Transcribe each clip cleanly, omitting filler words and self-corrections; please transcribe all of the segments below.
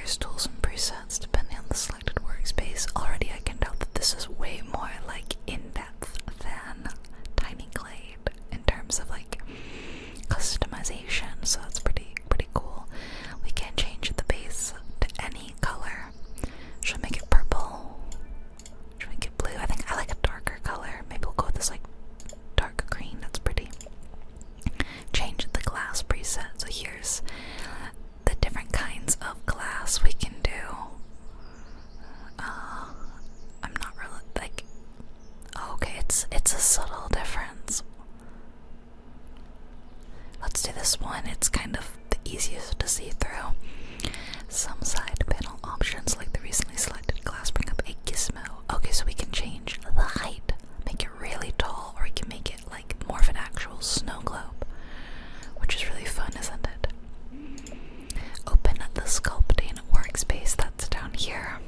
textures, tools, and presets depending on the selected workspace. Already I can tell that this is way more like in-depth than Tiny Glade in terms of like customization, so that's pretty cool. We can change the base to any color. Should we make it purple? Should we make it blue? I think I like a darker color. Maybe we'll go with this like dark green. That's pretty. Change the glass preset. So here's the different kinds of glass we can do. I'm not really like. Oh, okay, it's a subtle difference. Let's do this one. It's kind of the easiest to see through. Some side panel options, like the recently selected glass, bring up a gizmo. Okay, so we can change the height, make it really tall, or we can make it like more of an actual snow globe, which is really fun, isn't it? Open the sculpting workspace that's down here.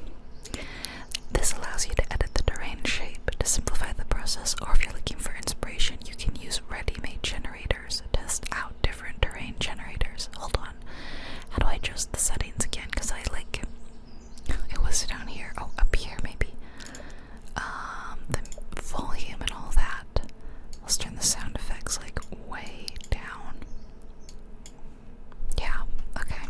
This allows you to edit the terrain shape to simplify the process, or if you're looking for inspiration, you can use ready-made generators. Test out different terrain generators. Hold on. How do I adjust the settings again? Because I like it was down here. Oh, up here maybe. The volume and all that. Let's turn the sound effects like way down. Yeah, okay.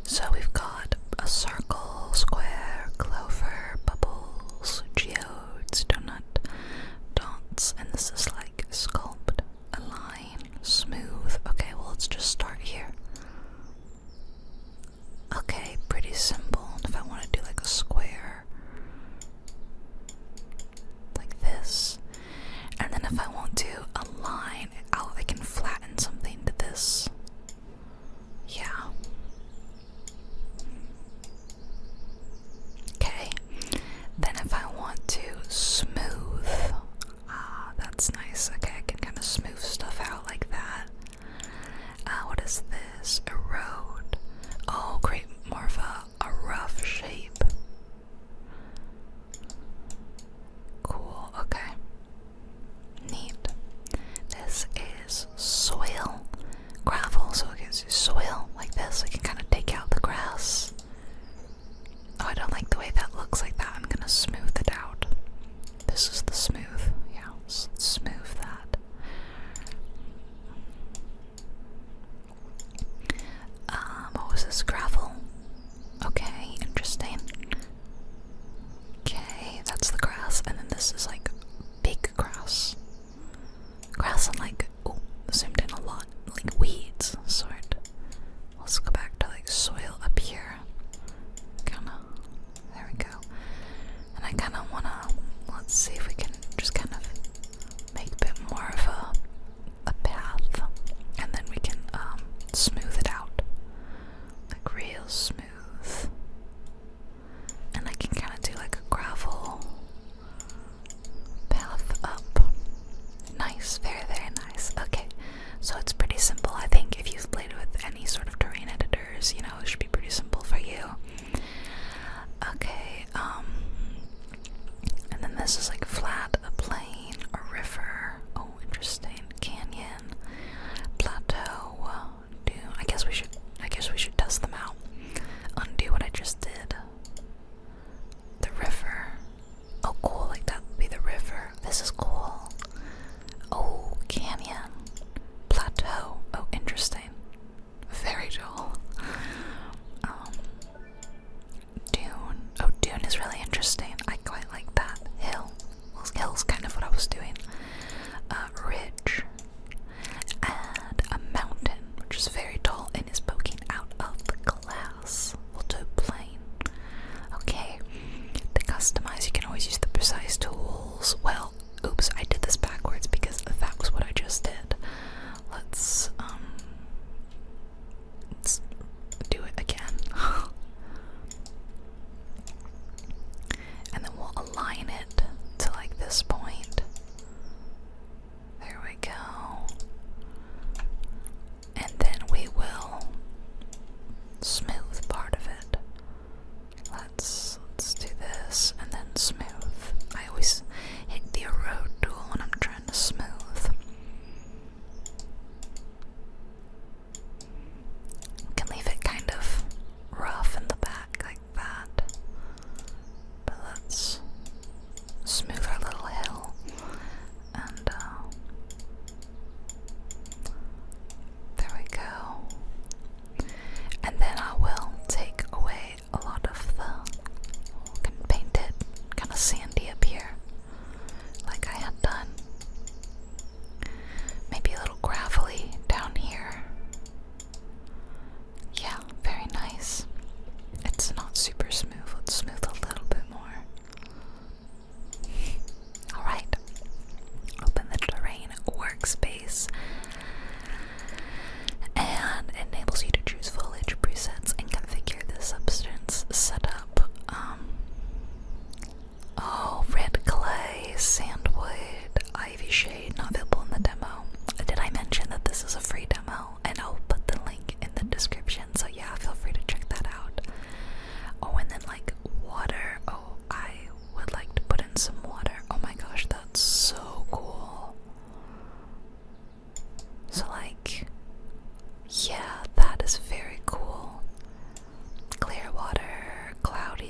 So we've got a circle, square, clover, bubbles, geodes, donut, dots, and this is like sculpt, align, smooth. Okay, well let's just start here. Okay, pretty simple. If I want to do like a square, like this, and then if I want to align, I can flatten something to this. Yeah. Okay. Then if I want to smooth, that's nice. Okay, I can kind of smooth stuff out like that. What is this? Erode. Oh, create more of a rough shape. Cool, okay. Neat. This is soil. Gravel, so I can do soil like this. I can kind of take out the grass. Oh, I don't like the way that looks like that. I'm gonna smooth it out. This is the smooth. Yeah, let's smooth that. What was this? Gravel. Okay, interesting. Okay, that's the grass, and then this is like big grass. Grass and like, oh, zoomed in a lot. Like weeds, sort. Let's go back to like soil up here. Kinda. There we go. And I kinda wanna, let's see if we can just kind of make a bit more of a path. And then we can smooth it out. Like real smooth. And I can kinda do like a gravel path up. Nice, very, very nice. Okay. So it's pretty simple. I think if you've played with any sort of terrain editors, you know, it should be pretty simple for you. Okay, and then this is like flat, a plain, a river. Oh, interesting. Canyon, plateau, dune. I guess we should test them out. Undo what I just did. The river. Oh, cool. Like that would be the river. This is cool. Oh, canyon. Plateau. Oh, interesting. Very dull. Dune. Oh, dune is really interesting. I quite like that. Hill. Well, hill's kind of what I was doing. Ridge. And a mountain, which is very tall and is poking out of the glass. We'll do plain. Okay. To customize, you can always use the precise tools. Well, oops, I did this backwards because that was what I just did. Let's do it again. And then we'll align it to like this point. There we go. And then we will smooth part of it. Let's do this and then smooth. I always hit the erode tool when I'm trying to smooth. Can leave it kind of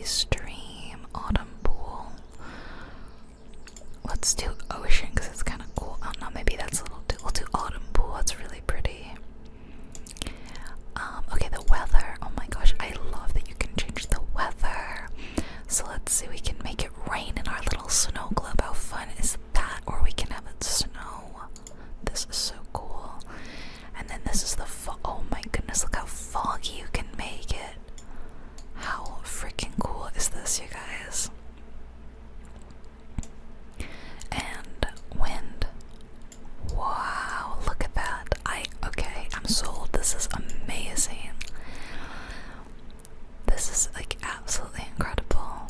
stream, autumn pool. Let's do ocean because it's kind of cool. Oh no, maybe that's a little too. We'll do autumn pool. That's really pretty. Okay, the weather. Oh my gosh, I love that you can change the weather. So let's see, we can make it rain in our little snow globe. How fun is that? Or we can have it snow. This is so cool. And then this is the oh my goodness, look how foggy you can make it. How freaking cool is this, you guys? And wind. Wow, look at that. Okay, I'm sold. This is amazing. This is like absolutely incredible.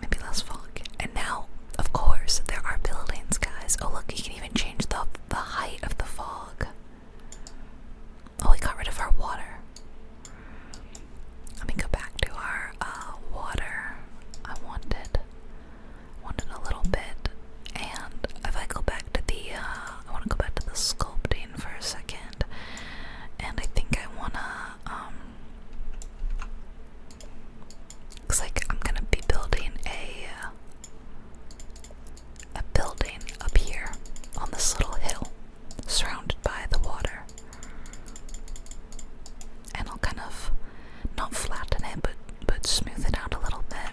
Maybe less fog. And now, of course, there are buildings, guys. Oh look, you can even change the height of the fog. Oh, we got rid of our water. Let me go back to our water. I wanted a little bit. And if I go back to the I want to go back to the sculpting for a second. And I think I wanna looks like I'm gonna be building a building up here on this little hill surrounded by the water. And I'll kind of not flatten it but smooth it out a little bit.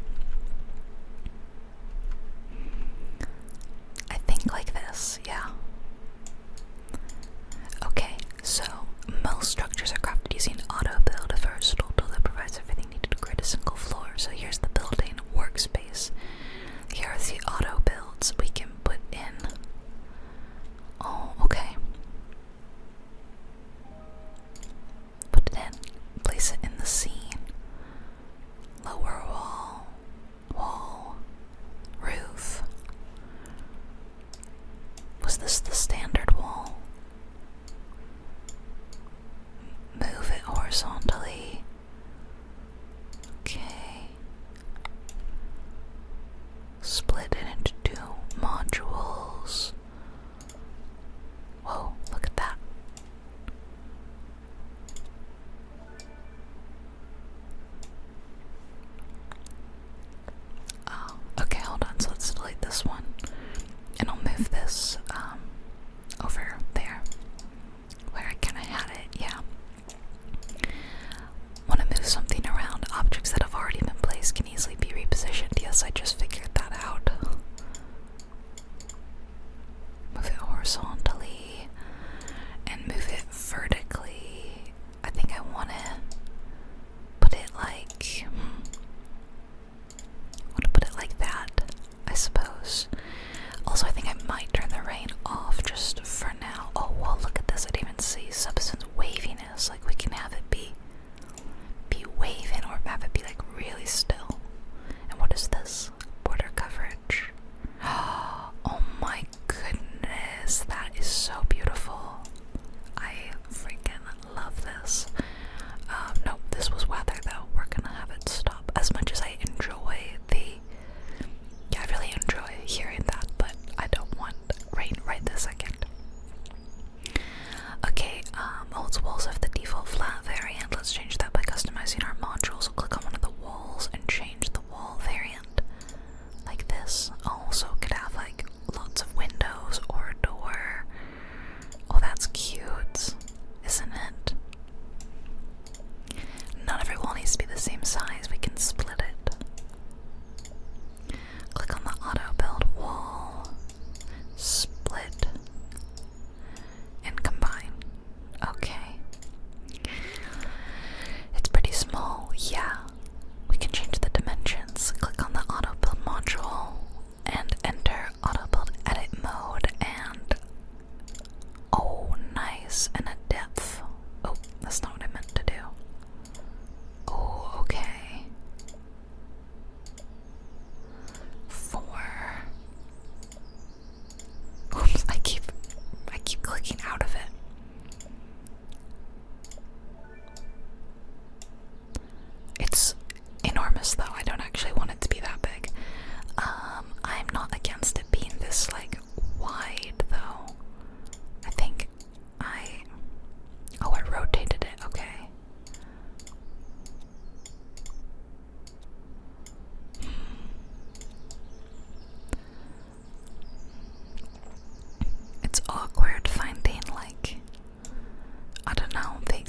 I think like this, yeah. Okay, so most structures are crafted using auto build, a versatile tool that provides everything needed to create a single floor. So here's the building workspace. Here are the auto builds we can put in. Oh, okay. Put it in. Place it in the scene. Lower wall, roof. Was this the standard wall? Move it horizontally. Okay. Split it into 2 modules. Whoa, look at that. Oh, okay, hold on. So let's delete this one. And I'll move this over there where I kind of had it, yeah.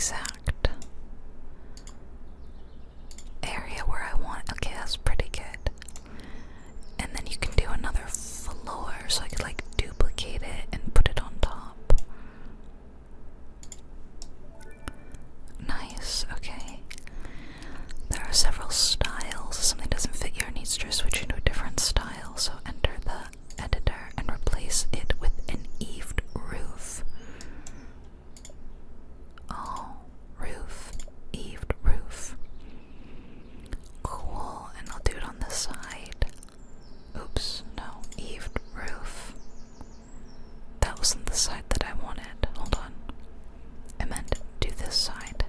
exact area where I want. Okay, that's pretty good. And then you can do another floor, so I could like duplicate it and put it on top. Nice, okay. There are several styles. If something doesn't fit you or needs to switch into a different style, so enter the editor and replace it with an eaved roof. Oh, roof. Eaved roof. Cool, and I'll do it on this side. Oops, no, eaved roof. That wasn't the side that I wanted. Hold on. I meant do this side.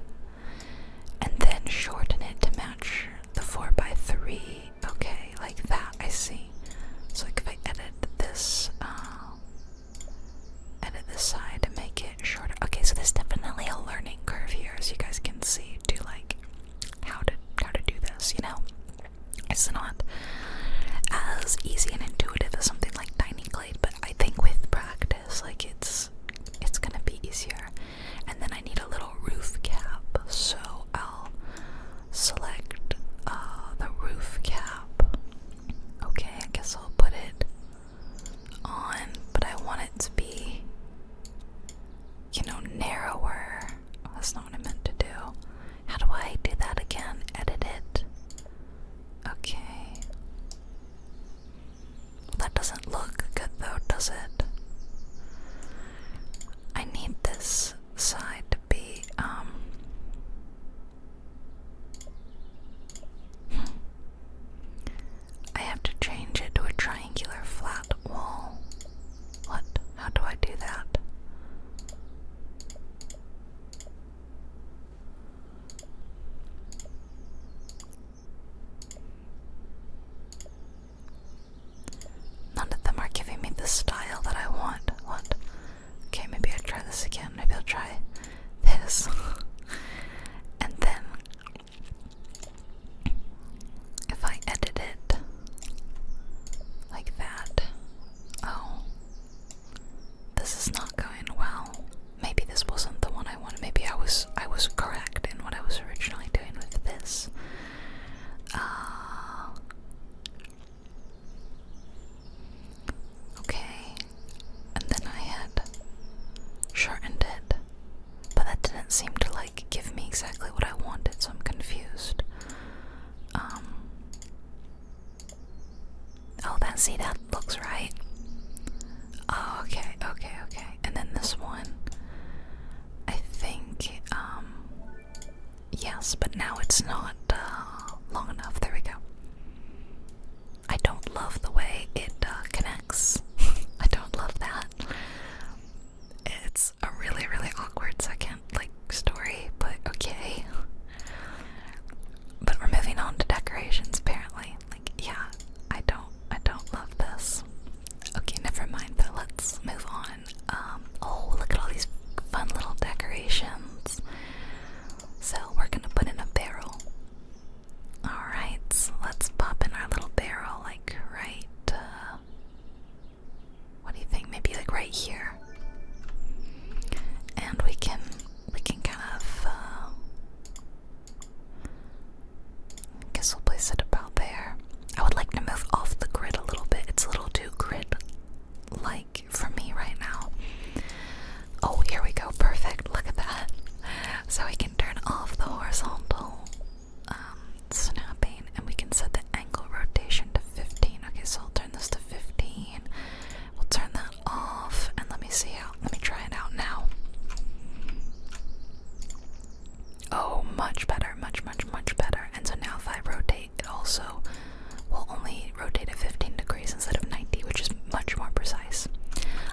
And then shorten it to match the 4x3. Okay, like that, I see. So like if I edit this side to make it shorter. Okay, so there's definitely a learning curve here, as you guys can see, to like how to do this, you know? It's not as easy and intuitive as something like Tiny Glade, but I think with practice, like it's gonna be easier. And then I need a little roof cap, so I'll select the roof cap. Okay, I guess I'll put it on, but I want it to be, you know, narrower. That's not what I meant to do. How do I do that again? Edit it. Okay. Well, that doesn't look good though, does it? I need this side to be, I have to change it to a triangular flat wall. What? How do I do that? None of them are giving me the style that I want. What? Okay, maybe I'll try this again. Maybe I'll try this. And then if I edit it like that. Oh. This is not going well. Maybe this wasn't the one I wanted. Maybe I was correct in what I was originally doing with this. Okay. And then I had shortened it, but that didn't seem to like give me exactly what I wanted, so I'm confused. Oh, that looks right. Oh, okay. And then this one, I think, yes, but now it's not long enough. There we go. I don't love the way it connects. I don't love that. It's a really, really awkward second, like, story, but okay. But we're moving on to decorations, apparently. Like, yeah, I don't love this. Okay, never mind though, let's move on. Oh, look at all these fun little decorations. So we're gonna put in a barrel. Alright, let's pop in our little barrel, like right, what do you think? Maybe like right here. And we can kind of, I guess we'll place it about there. I would like to move off the grid a little bit. It's a little too grid-like for me right now. Oh, here we go. Perfect. Look at that. So we can turn off the horizontal snapping, and we can set the angle rotation to 15. Okay, so I'll turn this to 15. We'll turn that off, and let me try it out now. Oh, much better. Much better. And so now if I rotate, it also will only rotate at 15 degrees instead of 90, which is much more precise.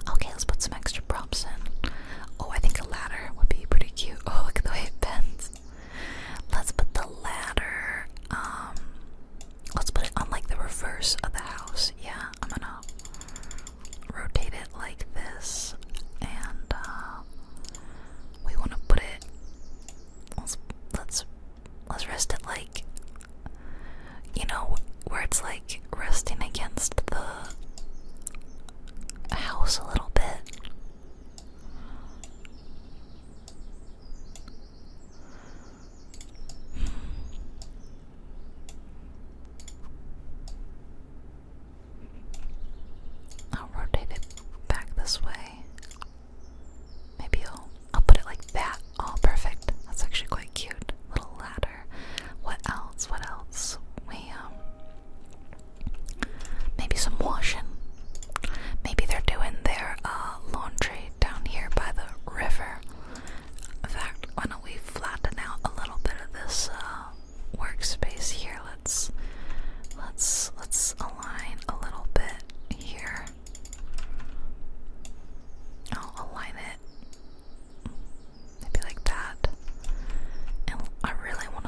Okay, let's put some extra props in. Oh, I think a ladder would be pretty cute. Oh, look at the way it bends.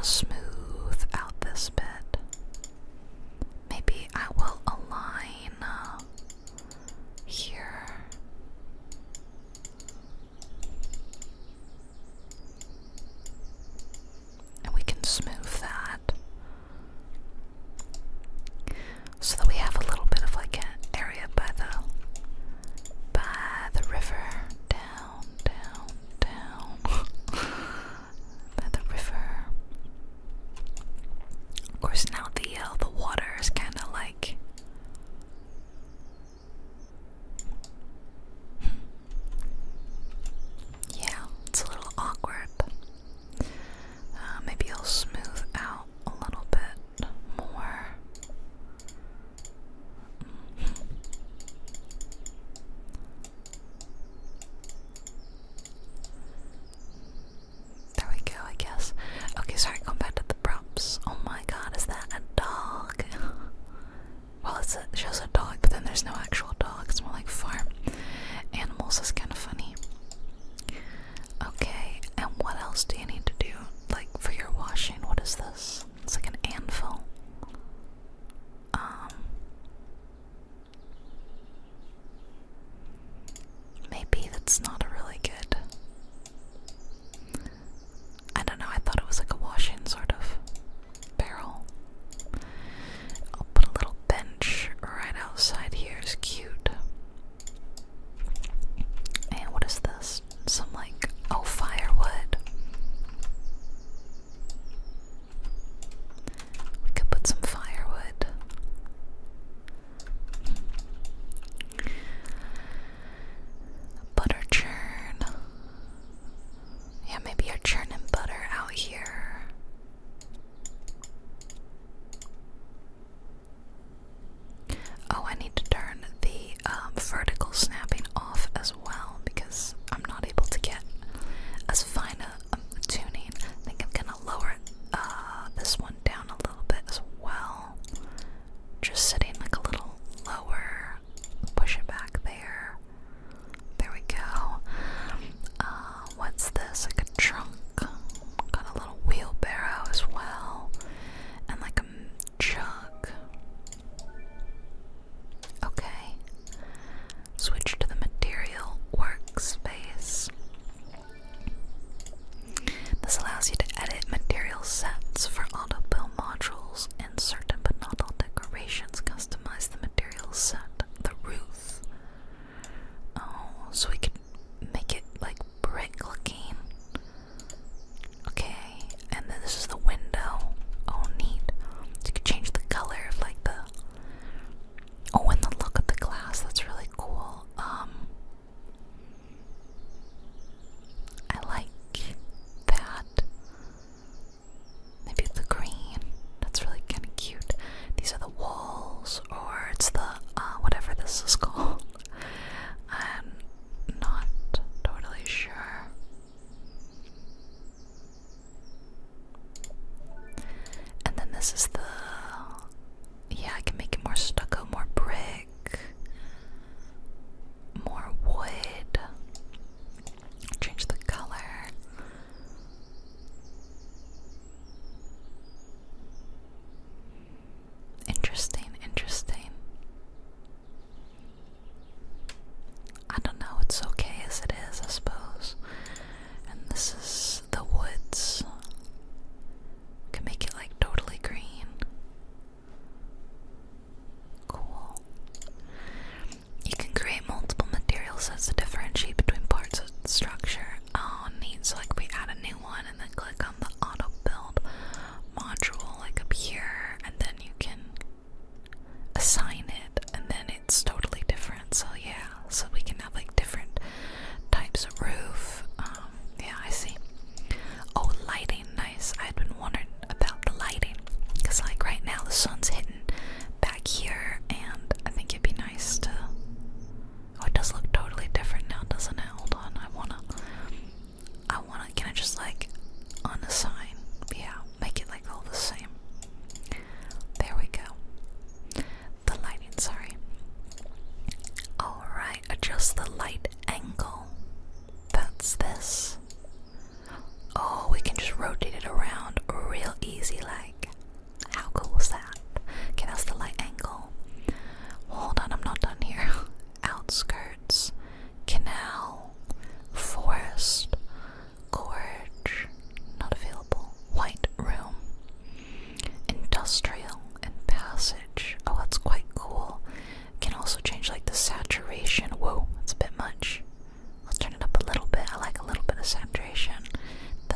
to smooth out this bit. Maybe I will align here. And we can smooth that so that we have a little bit of like an area by the river. Down, down, down. By the river. Of course, now the water is kind of like yeah, it's a little awkward. Maybe I'll smooth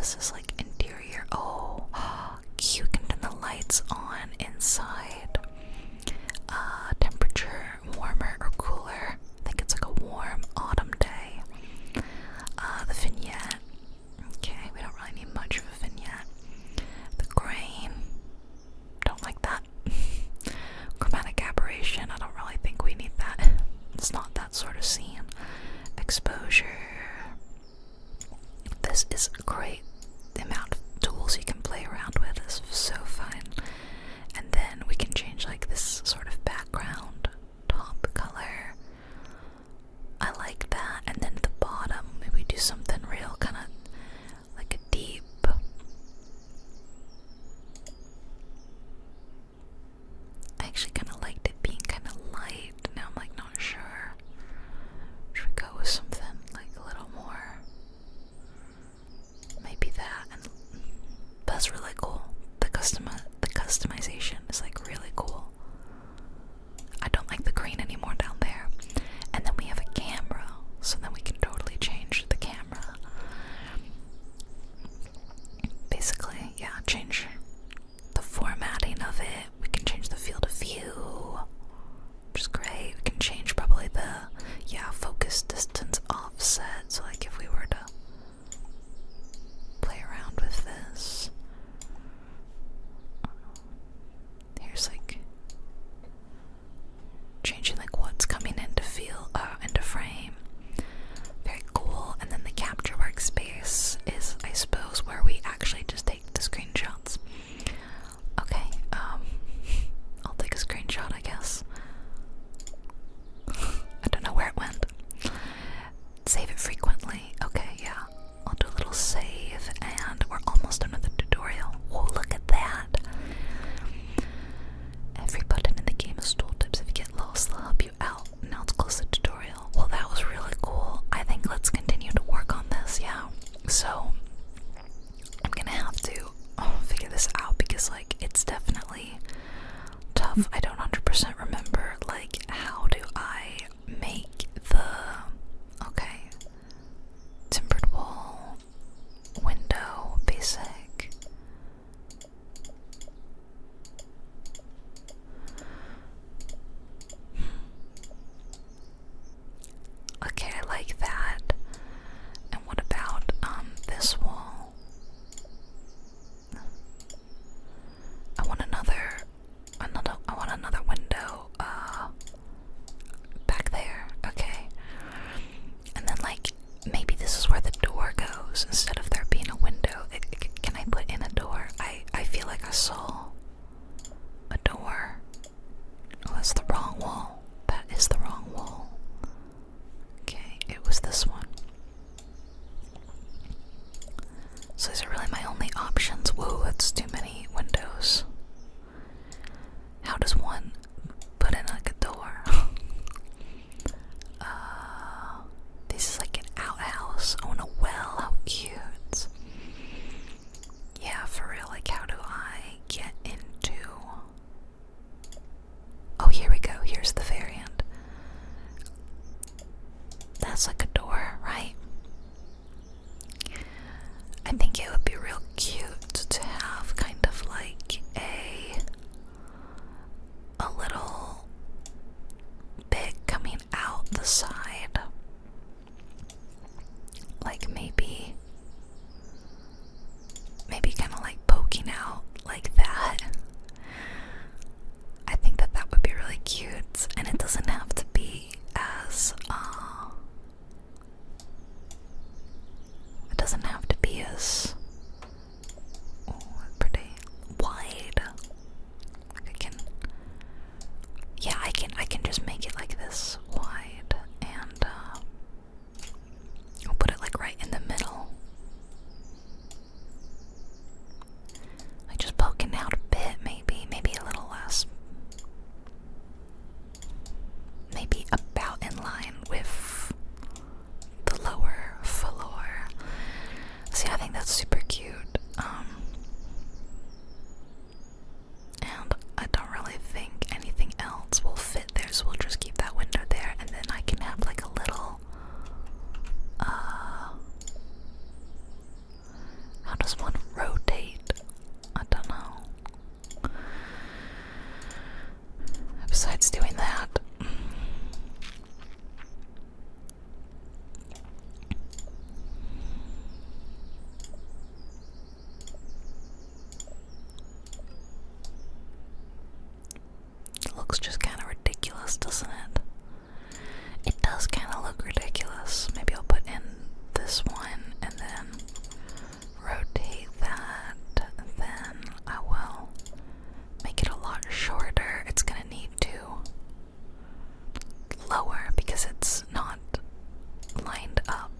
this is like interior. Oh, cute. You can turn the lights on inside. Temperature warmer or cooler. I think it's like a warm autumn day. The vignette. Okay, we don't really need much of a vignette. The grain. Don't like that. Chromatic aberration. I don't really think we need that. It's not that sort of scene. Exposure. This is great. The amount of tools you can play around with is so fun. And then we can change like this sort of background top color. I like that. And then the bottom, maybe we do something real kind of like a deep. I actually kind of liked it being kind of light. Now I'm like not sure. Should we go with something like a little more? Maybe that. And that's really cool. The customization is like really cool. I don't like the green anymore down there. And then we have a camera, so then we can totally change the camera. Basically, yeah, change the formatting of it. We can change the field of view, which is great. We can change probably the, focus distance offset. So like if we were to play around with this, here's like changing like what's coming into frame. Very cool. And then the capture workspace is, I suppose, where we actually just take the screenshots. Okay, I'll take a screenshot, I guess. I don't know where it went. Save it frequently. Okay, yeah. I'll do a little save, and we're almost done with the tutorial. Whoa, look at that. Every button in the game is tooltips. If you get lost, they'll help you out. Now let's close the tutorial. Well, that was really cool. I think let's continue to work on this, yeah. So, I'm gonna have to figure this out because, like, it's definitely tough. I don't 100% remember, like, how do I make the, okay, timbered wall, window, basic. Okay, I like that. And what about this wall? I want another window back there. Okay. And then like maybe this is where the door goes instead of there being a window. Can I put in a door? I feel like I saw a door. Oh, that's the wrong wall. That is the wrong wall. Okay, it was this one. So these are really my only options. Whoa, that's too many windows. How does one put in like a door? This is like an outhouse. Oh, and a well. How cute. Yeah, for real. Like, how do I get into... Oh, here we go. Here's the variant. That's like a door, right? I think it would be real cute to have kind of like a little bit coming out the side. Like maybe kind of like poking out like that. I think that would be really cute, and it doesn't have to be as pretty wide. I can just make it like this wide, and I'll put it like right in the middle. Like just poking out a bit, does one rotate? I don't know. Besides doing that. It looks just kind of ridiculous, doesn't it? It does kind of look ridiculous. Maybe I'll put in this one and then rotate that, and then I will make it a lot shorter. It's gonna need to lower because it's not lined up.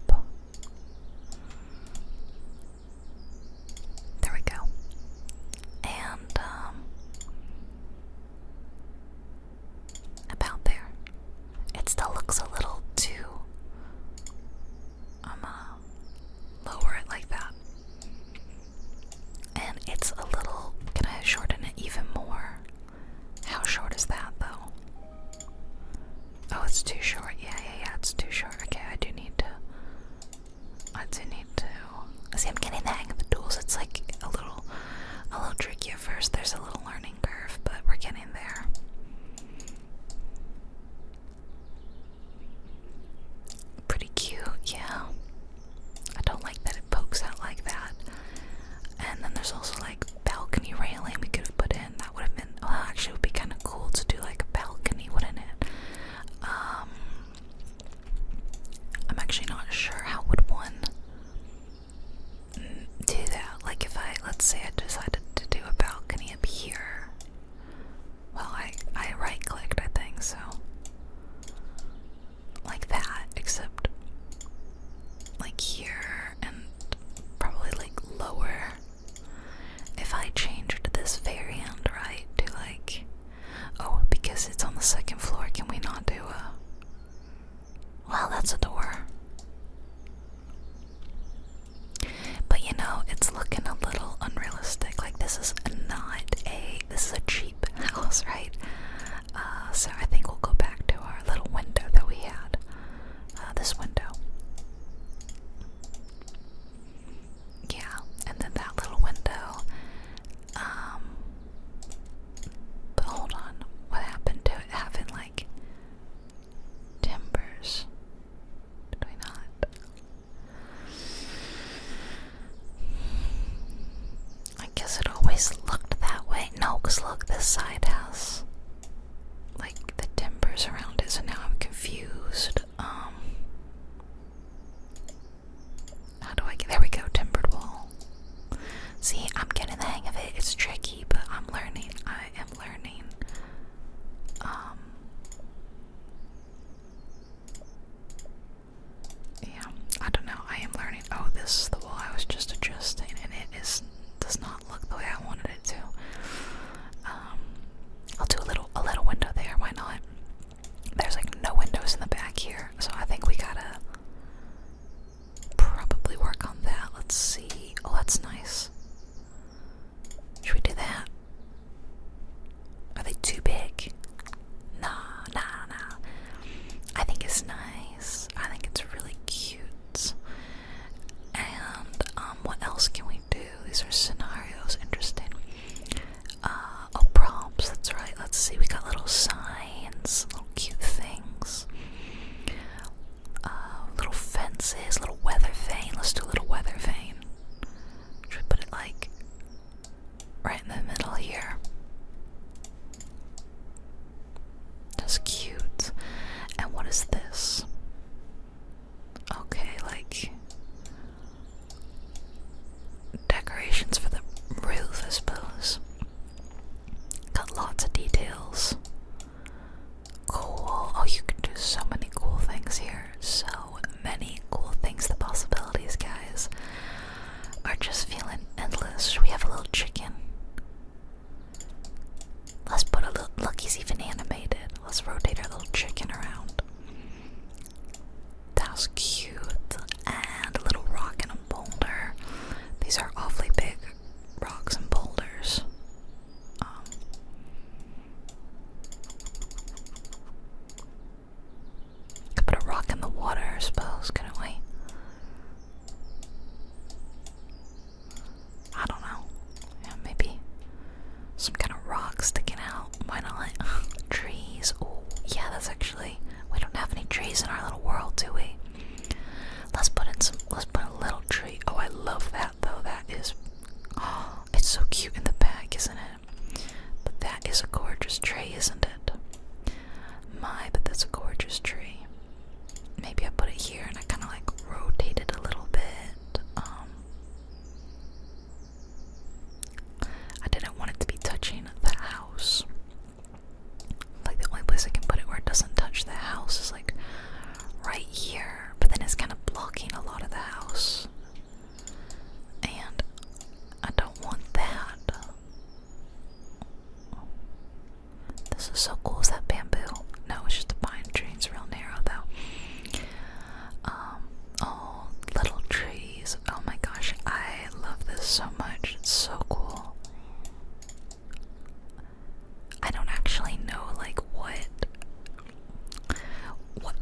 There we go. And about there. It still looks a little too, lower it like that. And it's a little, can I shorten it even more? How short is that though? Oh, it's too short. Yeah, it's too short. Okay, I do need to, see, I'm getting the hang of the tools. It's like a little tricky at first. There's a little learning curve, but we're getting there. Pretty cute, yeah. I don't like that it pokes out like that. And then there's also like balcony railing we could have put in. That would have been, well, actually it would be kind of cool to do like a balcony, wouldn't it? I'm actually not sure how would one do that. Like if let's say I decided to do a balcony up here. Well, I right clicked, I think, so. Like that, except like here and probably like lower. If I changed this variant, right, to like, oh, because it's on the second floor, can we not do a, well, that's a door. But you know, it's looking a little unrealistic. Like this is a cheap house, right? So I think we'll go back to our little window that we had. This window. Yeah, and then that little window. But hold on, what happened to it having like timbers? Did we not? I guess it always looked that way. No, because look, this side has like the timbers around it, so now I'm confused. How do I get, there we go, timbered wall. See, I'm getting the hang of it. It's tricky, but I'm learning. I am learning. Yeah, I don't know. I am learning. Oh, this is the wall I was just adjusting, and does not look the way I wanted it to. I'll do a little window there. Why not? There's like no windows in the back here, so I think we gotta probably work on that. Let's see. Oh, that's nice. Should we do that? Are they too big? Nah. I think it's nice. I think it's really cute. And what else can we do? These are scenarios. Interesting. Oh, props. That's right. Let's see. We got little signs, little cute things. Little fences, little weather vane. Let's do a little weather vane. Should we put it like right in the middle here? That's cute. And what is this? Okay, like decorations for the roof, I suppose. Got lots of details. Cool. Oh, you can do so many cool things here. So many cool things. The possibilities, guys, are just feeling endless. Should we have a little chicken? so much. It's so cool. I don't actually know like what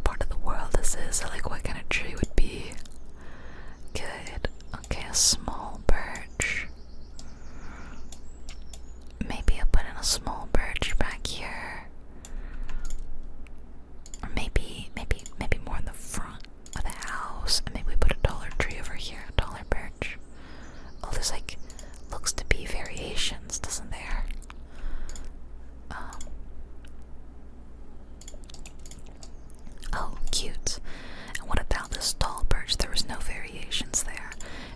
part of the world this is, or like what kind of tree would be good. Okay, a small birch. Maybe I'll put in a small birch back here. Or maybe more in the front of the house. And maybe we put a taller tree over here, a taller birch. Oh, there's like, looks to be variations, doesn't there? Oh, cute. And what about this tall birch? There was no variations there.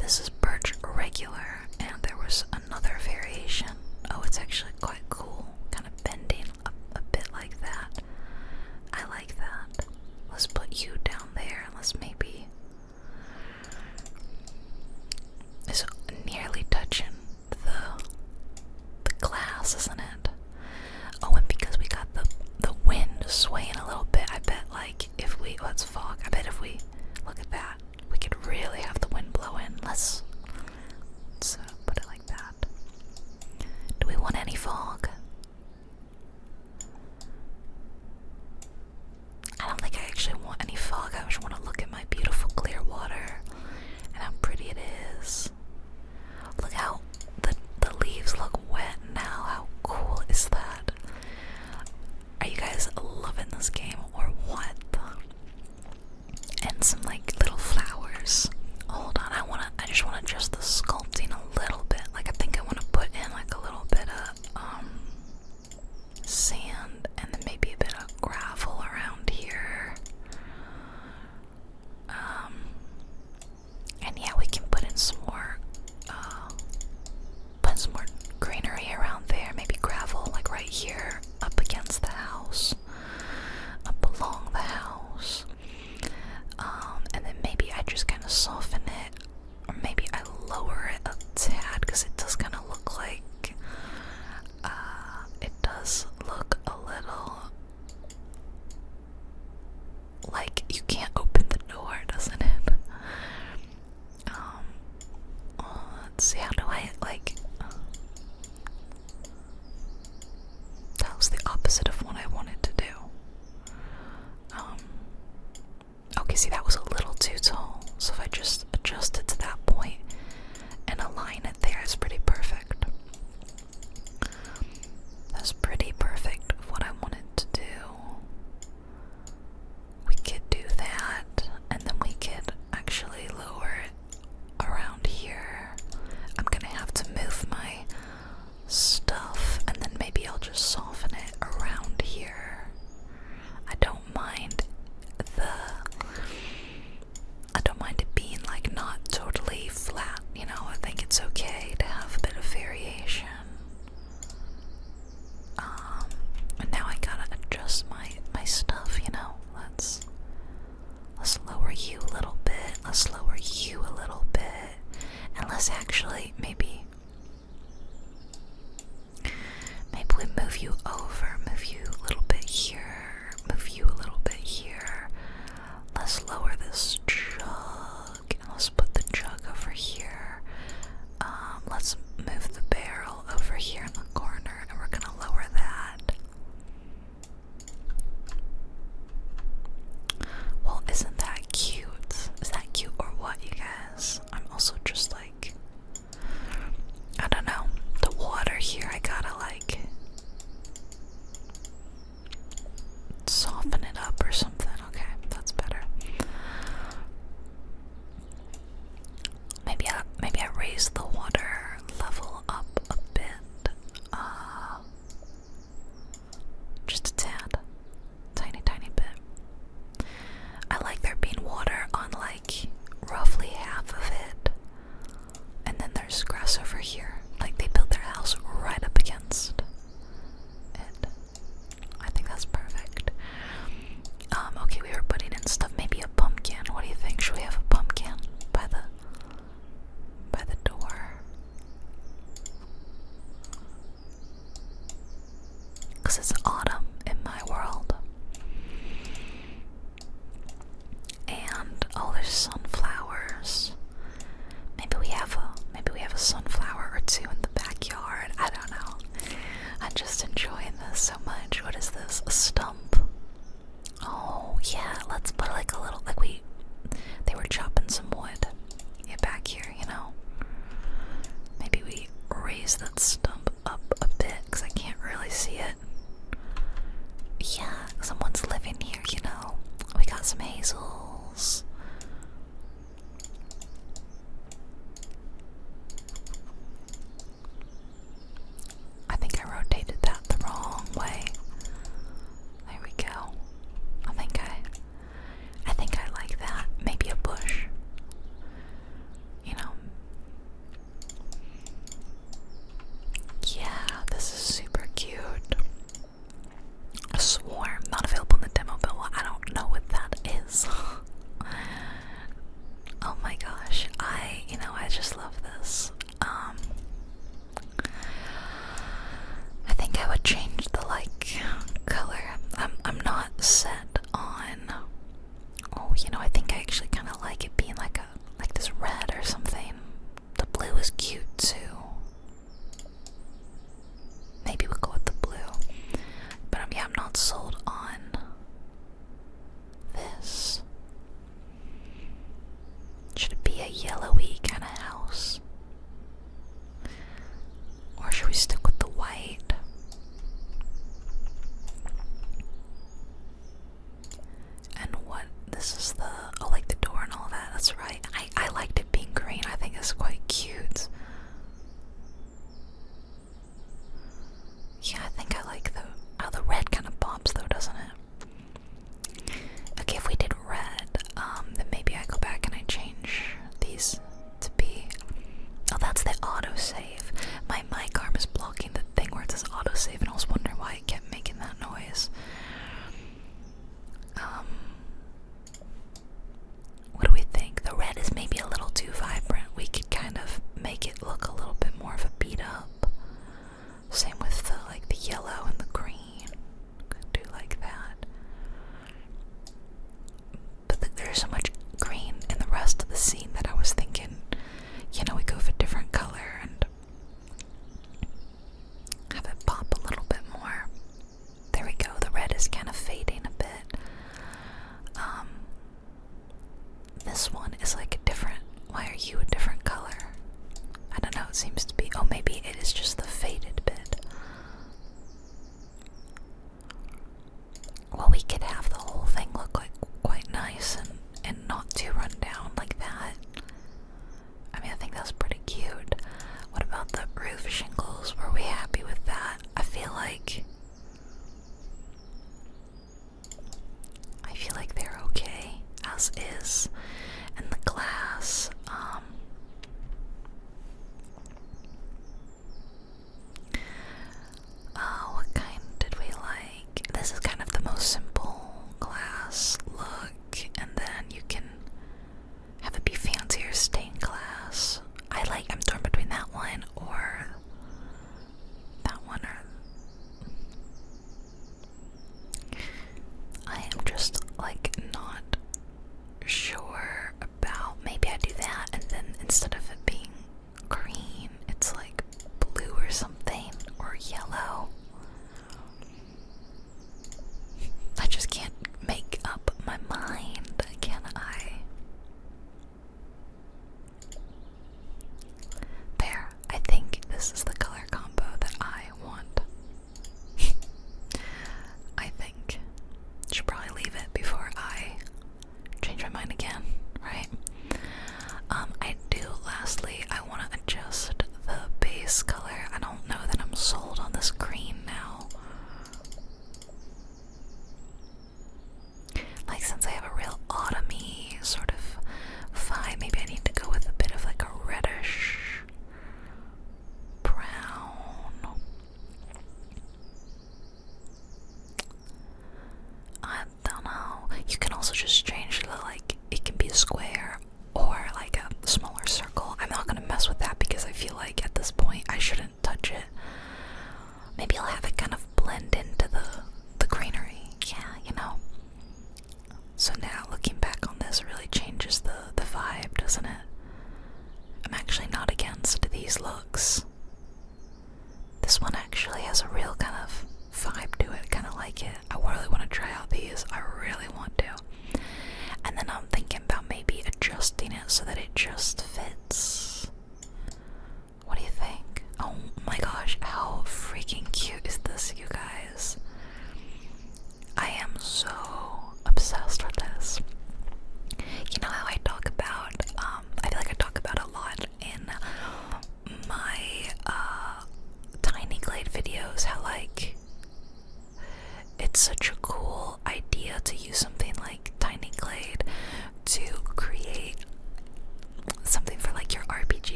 This is birch regular, and there was another variation. Oh, it's actually quite cool. Kind of bending a bit like that. I like that. Let's put you down there, and let's maybe... It's nearly touching the glass, isn't it? Oh, and because we got the wind swaying a little bit, I bet like if we, let's fog, I bet if we, look at that, we could really have the wind blow in. Let's put it like that. Do we want any fog? I don't think I actually want any fog. I just want to look at my beautiful clear water and how pretty it is. Look how the leaves look wet now. How cool is that? Are you guys loving this game or what? And some like little flowers. Hold on, I just wanna adjust the sculpting a little bit. Like I think I wanna put in like a little bit of sand and then maybe a bit of gravel around here. And yeah, we can put in some more greenery around there. Maybe gravel like right here up against the house, up along the house. And then maybe I just kind of soften it, or maybe I lower it a tad because it does kind of look like it does look a little like you can't open the door, doesn't it? Let's see, how do I like that was the opposite of what I wanted to do. Okay, see, that was a little too tall. So if I just adjust it to that point and align it there, it's pretty perfect. That's pretty perfect of what I wanted to do. We could do that, and then we could actually lower it around here. I'm gonna have to move my stuff, and then maybe I'll just soften it around here. I don't mind it being like not totally flat, you know. I think it's okay to have a bit of variation. And now I gotta adjust my stuff, you know. Let's lower you a little bit. Let's lower you a little bit. And let's actually maybe we move you over, move you a little bit here, move you a little bit here. Let's lower this jug, and let's put the jug over here. Let's move the barrel over here in the corner, and we're gonna lower that. Well, isn't that cute? Is that cute or what, you guys? I'm also just like, I don't know, the water here, I gotta like soften it up or something. Okay, that's better. Maybe I raise the water level up a bit. raise that stump up a bit because I can't really see it. Yeah, someone's living here, you know. We got some hazels. I think I rotated that the wrong way. There we go. I think I like that. Maybe a bush. You know. Yeah, this is super cute. A swarm, not available in the demo build. Well, I don't know what that is. Oh my gosh, I just love this. I think I would change the color. I'm not set on. Oh, I think I actually kind of like it being like this red or something. The blue is cute too. Maybe we'll go with the blue. But yeah, I'm not sold on this. Should it be a yellowy kind of house? Or should we stick with the white? And what? This is the, oh, like the door and all that. That's right. I liked it being green. I think it's quite cute. Yeah, I think I like the red kind of pops though, doesn't it? Okay, if we did red, then maybe I go back and I change these to be, oh, that's the autosave. My mic arm is blocking the thing where it says autosave, and I was wondering why it kept making that noise. What do we think? The red is maybe a little too vibrant. We could kind of make it look a little bit more of a beat up. Same with the yellow and the green. Could do like that. But there's so much green in the rest of the scene that I was thinking, we go with a different color and have it pop a little bit more. There we go. The red is kind of fading a bit. This one is like a different. Why are you a different color? I don't know. It seems to be. Oh, maybe it is just the faded bit. Well, we could have the whole thing look like quite nice and not too run down like that. I mean, I think that's pretty cute. What about the roof shingles? Were we happy with that? I feel like they're okay as is. And the glass,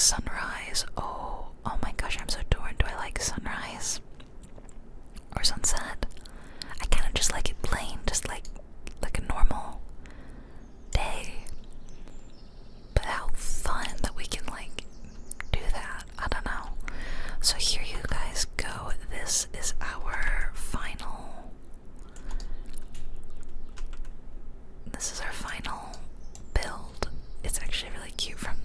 sunrise. Oh my gosh, I'm so torn. Do I like sunrise or sunset? I kind of just like it plain, just like a normal day. But how fun that we can like do that. I don't know. So here you guys go. This is our final. This is our final build. It's actually really cute from